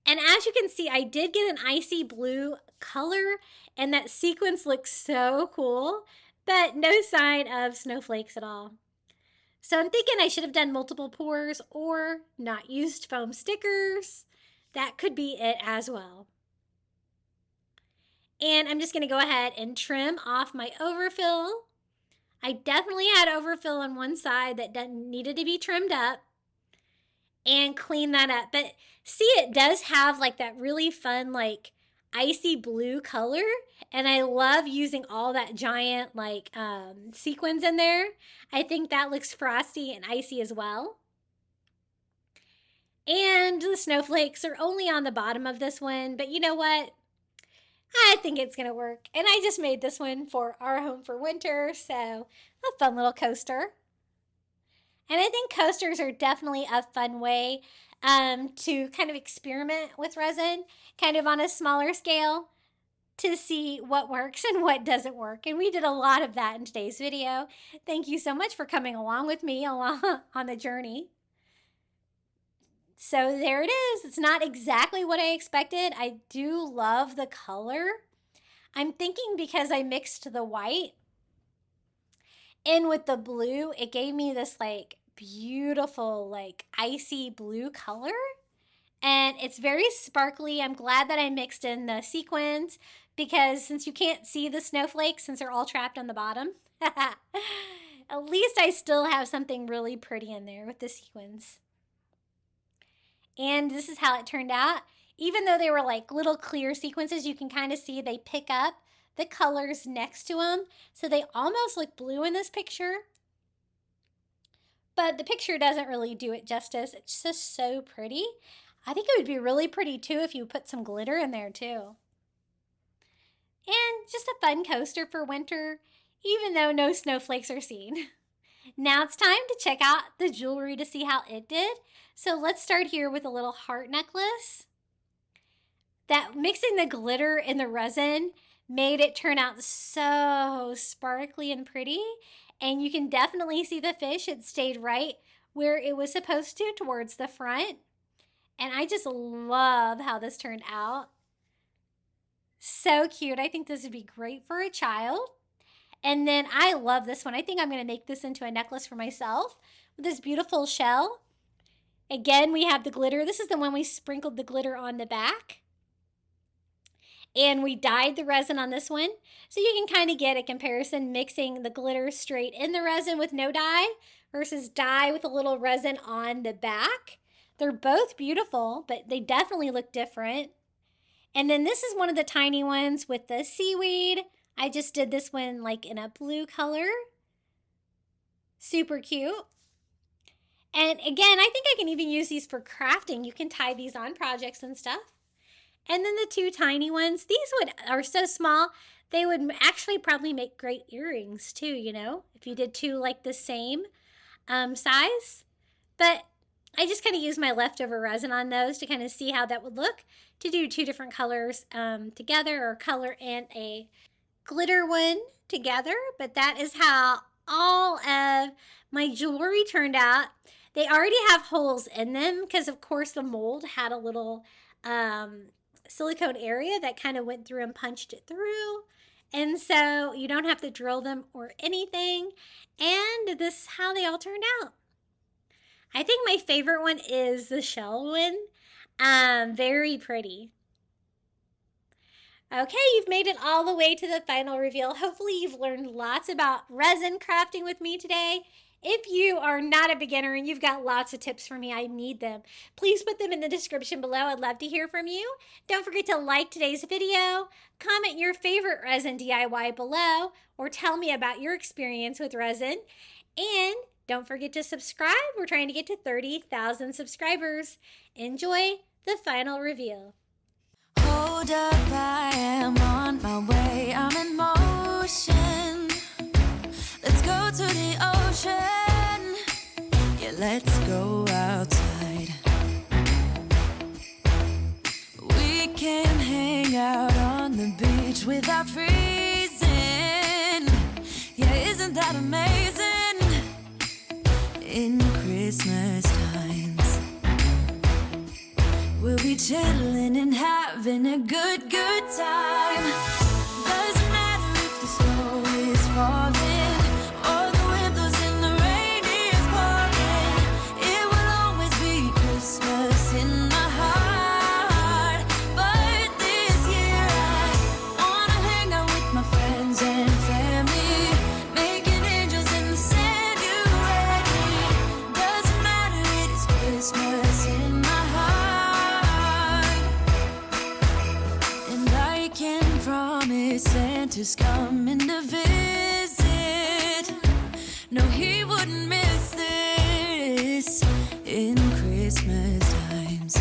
And as you can see, I did get an icy blue color, and that sequence looks so cool, but no sign of snowflakes at all. So I'm thinking I should have done multiple pours or not used foam stickers. That could be it as well. And I'm just going to go ahead and trim off my overfill. I definitely had overfill on one side that needed to be trimmed up, and clean that up. But see, it does have like that really fun like icy blue color, and I love using all that giant like sequins in there. I think that looks frosty and icy as well. And the snowflakes are only on the bottom of this one, but you know what? I think it's gonna work. And I just made this one for our home for winter, so a fun little coaster. And I think coasters are definitely a fun way to kind of experiment with resin, kind of on a smaller scale, to see what works and what doesn't work. And we did a lot of that in today's video. Thank you so much for coming along with me along on the journey. So there it is. It's not exactly what I expected. I do love the color. I'm thinking because I mixed the white in with the blue, it gave me this like beautiful like icy blue color, and it's very sparkly. I'm glad that I mixed in the sequins, because since you can't see the snowflakes since they're all trapped on the bottom, at least I still have something really pretty in there with the sequins. And this is how it turned out. Even though they were like little clear sequences, you can kind of see they pick up the colors next to them, so they almost look blue in this picture. But the picture doesn't really do it justice. It's just so pretty. I think it would be really pretty too if you put some glitter in there too. and just a fun coaster for winter, even though no snowflakes are seen. Now it's time to check out the jewelry to see how it did. So let's start here with a little heart necklace. That mixing the glitter and the resin made it turn out so sparkly and pretty. And you can definitely see the fish. It stayed right where it was supposed to, towards the front. And I just love how this turned out. So cute. I think this would be great for a child. And then I love this one. I think I'm going to make this into a necklace for myself with this beautiful shell. Again, we have the glitter. This is the one we sprinkled the glitter on the back. And we dyed the resin on this one. So you can kind of get a comparison mixing the glitter straight in the resin with no dye versus dye with a little resin on the back. They're both beautiful, but they definitely look different. And then this is one of the tiny ones with the seaweed. I just did this one like in a blue color. Super cute. And again, I think I can even use these for crafting. You can tie these on projects and stuff. And then the two tiny ones, these are so small, they would actually probably make great earrings too, you know, if you did two like the same size. But I just kind of used my leftover resin on those to kind of see how that would look, to do two different colors together, or color and a glitter one together. But that is how all of my jewelry turned out. They already have holes in them because of course the mold had a little silicone area that kind of went through and punched it through. And so you don't have to drill them or anything. And this is how they all turned out. I think my favorite one is the shell one. Very pretty. Okay, you've made it all the way to the final reveal. Hopefully you've learned lots about resin crafting with me today. If you are not a beginner and you've got lots of tips for me, I need them. Please put them in the description below. I'd love to hear from you. Don't forget to like today's video, comment your favorite resin DIY below, or tell me about your experience with resin. And don't forget to subscribe. We're trying to get to 30,000 subscribers. Enjoy the final reveal. Hold up, I am on my way, I'm in motion. Let's go to the ocean. Yeah, let's go outside. We can hang out on the beach without freezing. Yeah, isn't that amazing? In Christmas times, we'll be chilling and having a good time. Doesn't matter if the snow is falling or the wind blows and the rain is pouring. It will always be Christmas in my heart. But this year I wanna hang out with my friends and family, making angels in the sand. You ready? Doesn't matter, it is Christmas in my heart. And I can promise Santa's coming to visit. No, he wouldn't miss this in Christmas times.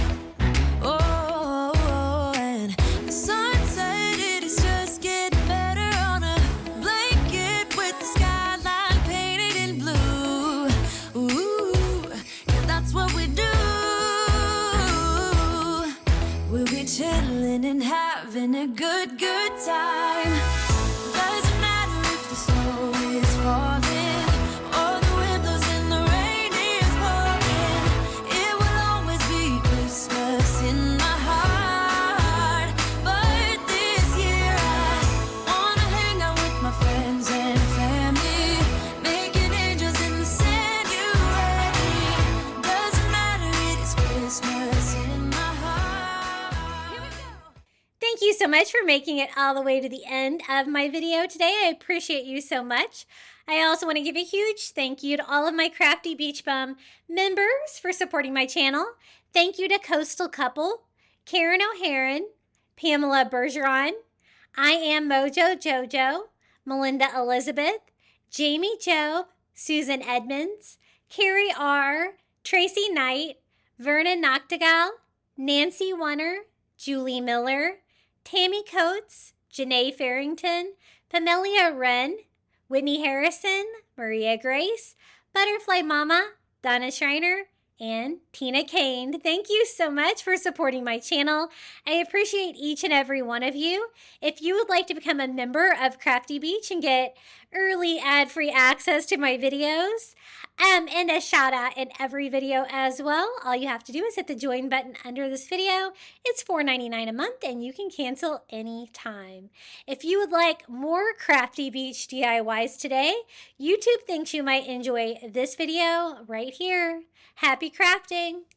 Oh, and the sun said it is just getting better on a blanket with the skyline painted in blue. Ooh, yeah, that's what we do. We'll be chilling and having a good time. Doesn't matter if the snow is falling or the wind blows and the rain is pouring. It will always be Christmas in my heart. But this year I wanna hang out with my friends and family, making angels in the sand. You ready? Doesn't matter, it is Christmas in my heart. Here we go. Thank you so much for making it all the way to the end of my video today. I appreciate you so much. I also want to give a huge thank you to all of my Crafty Beach Bum members for supporting my channel. Thank you to Coastal Couple, Karen O'Haron, Pamela Bergeron, I Am Mojo Jojo, Melinda Elizabeth, Jamie Job, Susan Edmonds, Carrie R., Tracy Knight, Verna Noctegal, Nancy Wunner, Julie Miller, Tammy Coates, Janae Farrington, Pamelia Wren, Whitney Harrison, Maria Grace, Butterfly Mama, Donna Schreiner, and Tina Kane. Thank you so much for supporting my channel. I appreciate each and every one of you. If you would like to become a member of Crafty Beach and get early ad-free access to my videos, and a shout out in every video as well, all you have to do is hit the join button under this video. It's $4.99 a month and you can cancel anytime. If you would like more Crafty Beach DIYs today, YouTube thinks you might enjoy this video right here. Happy crafting!